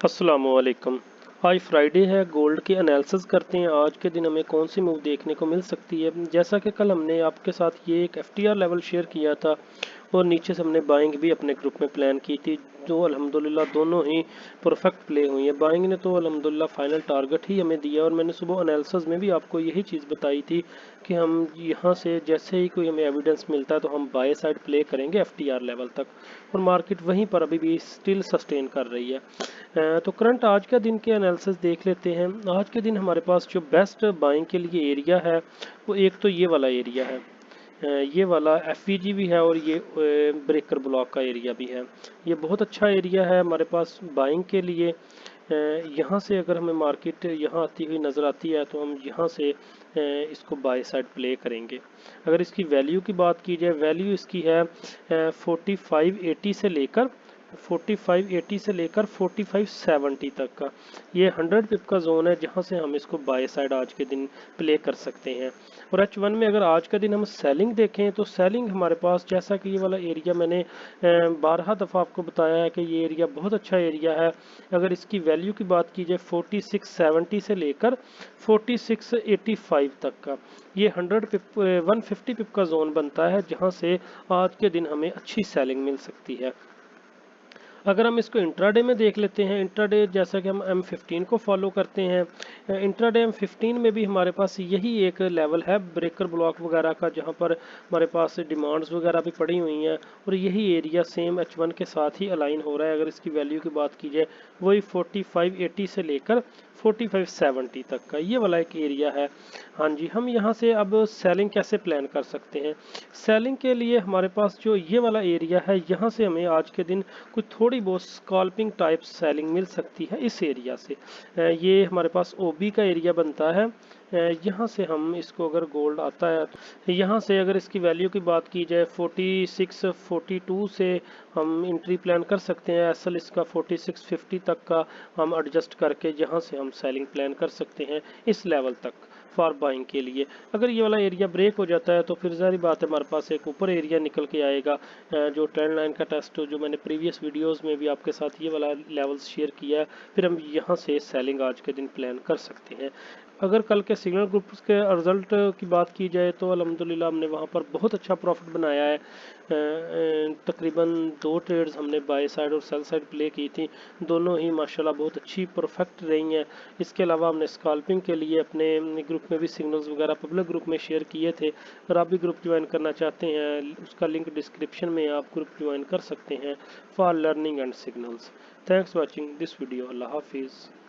अस्सलामुअलैकुम। आज फ्राइडे है, गोल्ड के एनालिसिस करते हैं। आज के दिन हमें कौन सी मूव देखने को मिल सकती है। जैसा कि कल हमने आपके साथ ये एक एफटीआर लेवल शेयर किया था और नीचे से हमने बाइंग भी अपने ग्रुप में प्लान की थी, जो अल्हम्दुलिल्लाह दोनों ही परफेक्ट प्ले हुई है। बाइंग ने तो अल्हम्दुलिल्लाह फाइनल टारगेट ही हमें दिया और मैंने सुबह एनालिसिस में भी आपको यही चीज़ बताई थी कि हम यहाँ से जैसे ही कोई हमें एविडेंस मिलता है तो हम बाय साइड प्ले करेंगे एफटीआर लेवल तक, और मार्केट वहीं पर अभी भी स्टिल सस्टेन कर रही है। तो करंट आज का दिन के एनालिसिस देख लेते हैं। आज के दिन हमारे पास जो बेस्ट बाइंग के लिए एरिया है वो एक तो ये वाला एरिया है, ये वाला एफईजी भी है और ये ब्रेकर ब्लॉक का एरिया भी है। ये बहुत अच्छा एरिया है हमारे पास बाइंग के लिए। यहाँ से अगर हमें मार्केट यहाँ आती हुई नज़र आती है तो हम यहाँ से इसको बाय साइड प्ले करेंगे। अगर इसकी वैल्यू की बात की जाए, वैल्यू इसकी है 4580 से लेकर 4570 तक का। ये 100 पिप का जोन है जहां से हम इसको बाय साइड आज के दिन प्ले कर सकते हैं। और H1 में अगर आज का दिन हम सेलिंग देखें तो सेलिंग हमारे पास, जैसा कि ये वाला एरिया मैंने 12 दफ़ा आपको बताया है कि ये एरिया बहुत अच्छा एरिया है। अगर इसकी वैल्यू की बात की जाए 4670 से लेकर 4685 तक का, ये 150 पिप का जोन बनता है जहां से आज के दिन हमें अच्छी सेलिंग मिल सकती है। अगर हम इसको इंट्राडे में देख लेते हैं, इंट्राडे जैसा कि हम M15 को फॉलो करते हैं, इंट्राडे M15 में भी हमारे पास यही एक लेवल है ब्रेकर ब्लॉक वगैरह का, जहां पर हमारे पास डिमांड्स वगैरह भी पड़ी हुई हैं और यही एरिया सेम H1 के साथ ही अलाइन हो रहा है। अगर इसकी वैल्यू की बात की जाए वही 4580 से लेकर 4570 तक का ये वाला एक एरिया है। हाँ जी, हम यहाँ से अब सेलिंग कैसे प्लान कर सकते हैं। सेलिंग के लिए हमारे पास जो ये वाला एरिया है, यहाँ से हमें आज के दिन कुछ थोड़ी बहुत स्कॉल्पिंग टाइप सेलिंग मिल सकती है इस एरिया से। ये हमारे पास ओबी का एरिया बनता है। यहाँ से हम इसको, अगर गोल्ड आता है तो यहाँ से अगर इसकी वैल्यू की बात की जाए 4642 से हम एंट्री प्लान कर सकते हैं। एसएल इसका 4650 तक का हम एडजस्ट करके यहाँ से हम सेलिंग प्लान कर सकते हैं इस लेवल तक फॉर बाइंग के लिए। अगर ये वाला एरिया ब्रेक हो जाता है तो फिर सारी बात है, हमारे पास एक ऊपर एरिया निकल के आएगा, जो ट्रेंड लाइन का टेस्ट जो मैंने प्रीवियस वीडियोस में भी आपके साथ ये वाला लेवल्स शेयर किया है, फिर हम यहाँ से सेलिंग आज के दिन प्लान कर सकते हैं। अगर कल के सिग्नल ग्रुप्स के रिजल्ट की बात की जाए तो अल्हम्दुलिल्लाह हमने वहाँ पर बहुत अच्छा प्रॉफिट बनाया है। तकरीबन 2 ट्रेड्स हमने बाय साइड और सेल साइड प्ले की थी, दोनों ही माशाल्लाह बहुत अच्छी परफेक्ट रही हैं। इसके अलावा हमने स्कैल्पिंग के लिए अपने ग्रुप में भी सिग्नल्स वगैरह पब्लिक ग्रुप में शेयर किए थे। अगर आप भी ग्रुप ज्वाइन करना चाहते हैं, उसका लिंक डिस्क्रिप्शन में आप ग्रुप ज्वाइन कर सकते हैं for learning and signals. Thanks watching this video. अल्लाह हाफिज़।